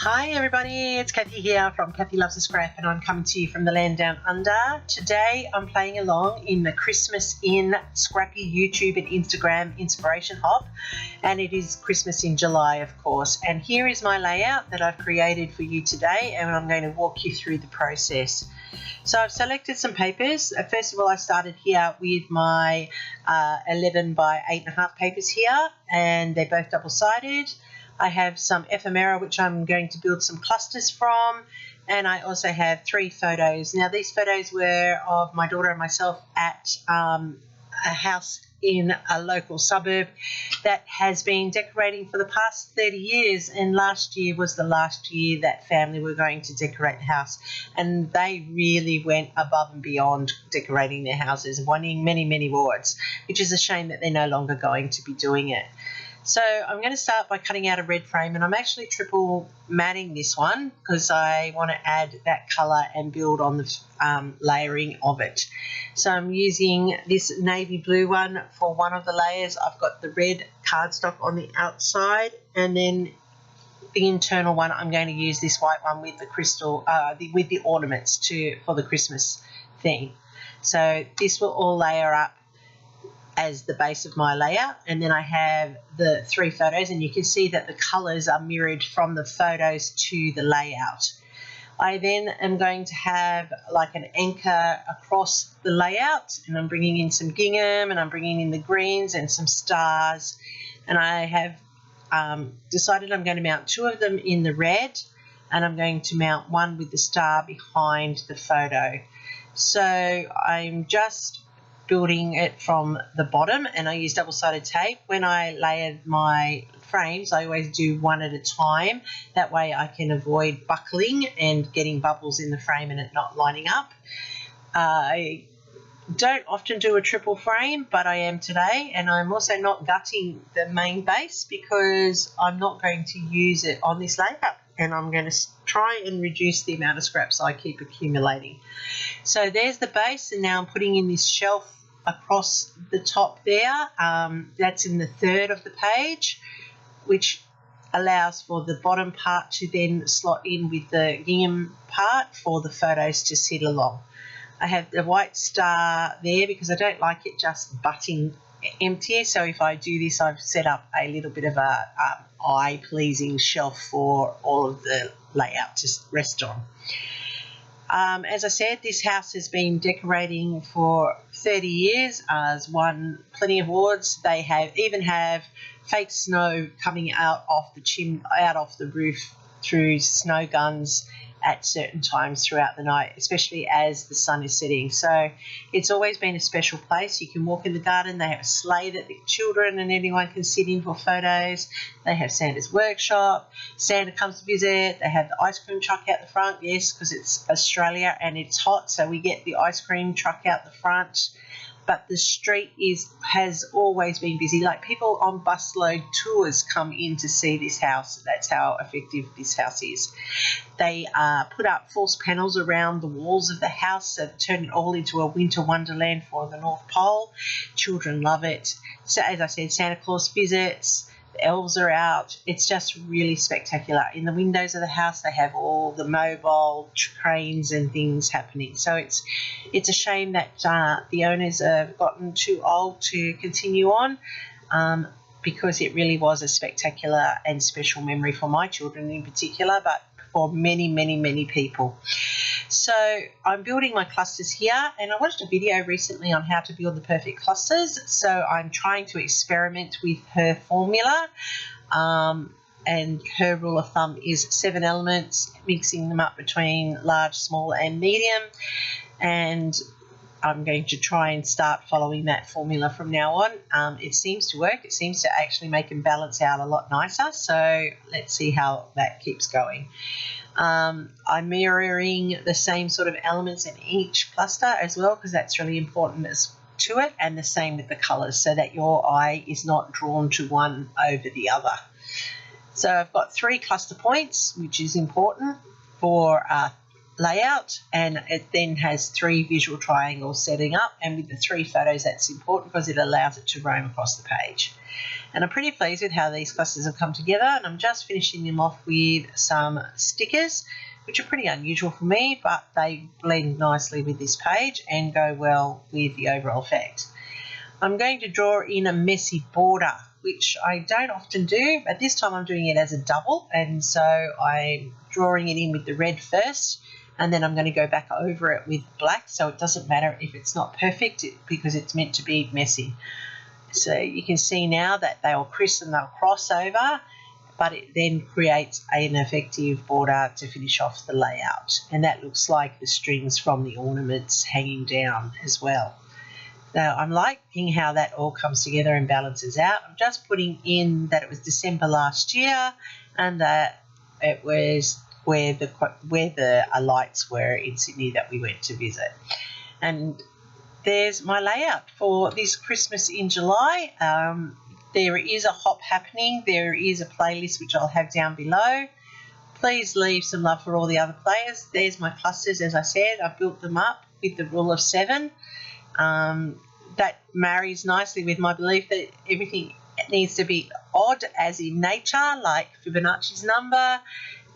Hi everybody, it's Kathy here from Kathy Loves a Scrap, and I'm coming to you from the land down under. Today I'm playing along in the Christmas in Scrappy YouTube and Instagram inspiration hop, and it is Christmas in July, of course. And here is my layout that I've created for you today, and I'm going to walk you through the process. So I've selected some papers. First of all, I started here with my 11 by 8.5 papers here, and they're both double-sided. I have some ephemera which I'm going to build some clusters from, and I also have 3 photos. Now these photos were of my daughter and myself at a house in a local suburb that has been decorating for the past 30 years, and last year was the last year that family were going to decorate the house, and they really went above and beyond decorating their houses, winning many awards, which is a shame that they're no longer going to be doing it. So I'm going to start by cutting out a red frame, and I'm actually triple matting this one because I want to add that colour and build on the layering of it. So I'm using this navy blue one for one of the layers. I've got the red cardstock on the outside, and then the internal one I'm going to use this white one with the crystal, with the ornaments for the Christmas theme. So this will all layer up as the base of my layout, and then I have the 3 photos, and you can see that the colours are mirrored from the photos to the layout. I then am going to have like an anchor across the layout, and I'm bringing in some gingham, and I'm bringing in the greens and some stars, and I have decided I'm going to mount 2 of them in the red, and I'm going to mount one with the star behind the photo. So I'm just building it from the bottom, and I use double-sided tape. When I layered my frames, I always do one at a time. That way I can avoid buckling and getting bubbles in the frame and it not lining up. I don't often do a triple frame, but I am today, and I'm also not gutting the main base because I'm not going to use it on this layout, and I'm going to try and reduce the amount of scraps I keep accumulating. So there's the base, and now I'm putting in this shelf across the top there. That's in the 3rd of the page, which allows for the bottom part to then slot in with the gingham part for the photos to sit along. I have the white star there because I don't like it just butting empty, so if I do this, I've set up a little bit of a eye-pleasing shelf for all of the layout to rest on. As I said, this house has been decorating for 30 years, has won plenty of awards. They even have fake snow coming out off the roof through snow guns at certain times throughout the night, especially as the sun is setting. So it's always been a special place. You can walk in the garden. They have a sleigh that the children and anyone can sit in for photos. They have Santa's workshop. Santa comes to visit. They have the ice cream truck out the front, yes, because it's Australia and it's hot, so we get the ice cream truck out the front. But the street has always been busy. Like, people on busload tours come in to see this house. That's how effective this house is. They put up false panels around the walls of the house that turn it all into a winter wonderland for the North Pole. Children love it. So, as I said, Santa Claus visits. The elves are out. It's just really spectacular. In the windows of the house, they have all the mobile cranes and things happening. So it's a shame that the owners have gotten too old to continue on, because it really was a spectacular and special memory for my children in particular, but for many people. So I'm building my clusters here, and I watched a video recently on how to build the perfect clusters. So I'm trying to experiment with her formula, and her rule of thumb is 7 elements, mixing them up between large, small and medium, and I'm going to try and start following that formula from now on. It seems to work. It seems to actually make them balance out a lot nicer. So let's see how that keeps going. I'm mirroring the same sort of elements in each cluster as well, because that's really important to it, and the same with the colours, so that your eye is not drawn to one over the other. So I've got 3 cluster points, which is important for layout, and it then has 3 visual triangles setting up, and with the 3 photos that's important because it allows it to roam across the page. And I'm pretty pleased with how these clusters have come together, and I'm just finishing them off with some stickers, which are pretty unusual for me, but they blend nicely with this page and go well with the overall effect. I'm going to draw in a messy border, which I don't often do, but this time I'm doing it as a double, and so I'm drawing it in with the red first, and then I'm going to go back over it with black, so it doesn't matter if it's not perfect because it's meant to be messy. So you can see now that they'll crisp and they'll cross over, but it then creates an effective border to finish off the layout, and that looks like the strings from the ornaments hanging down as well. Now I'm liking how that all comes together and balances out. I'm just putting in that it was December last year and that it was where the lights were in Sydney that we went to visit. And there's my layout for this Christmas in July. There is a hop happening. There is a playlist which I'll have down below. Please leave some love for all the other players. There's my clusters, as I said. I built them up with the rule of 7. That marries nicely with my belief that everything needs to be odd, as in nature, like Fibonacci's number.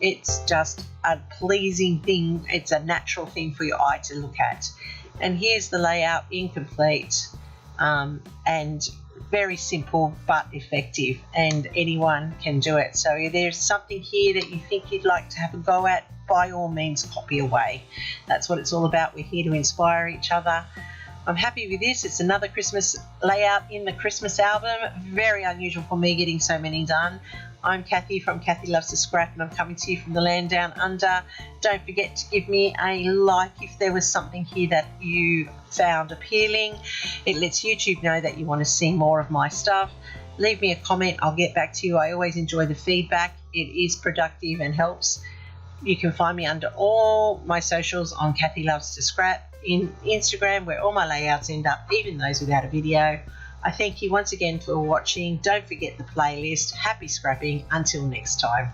It's just a pleasing thing. It's a natural thing for your eye to look at. And here's the layout incomplete, and very simple but effective, and anyone can do it. So if there's something here that you think you'd like to have a go at, by all means copy away. That's what it's all about. We're here to inspire each other. I'm happy with this. It's another Christmas layout in the Christmas album. Very unusual for me getting so many done. I'm Kathy from Kathy Loves to Scrap, and I'm coming to you from the land down under. Don't forget to give me a like if there was something here that you found appealing. It lets YouTube know that you want to see more of my stuff. Leave me a comment. I'll get back to you. I always enjoy the feedback. It is productive and helps. You can find me under all my socials on Kathy Loves to Scrap, in Instagram, where all my layouts end up, even those without a video. I thank you once again for watching. Don't forget the playlist. Happy scrapping. Until next time.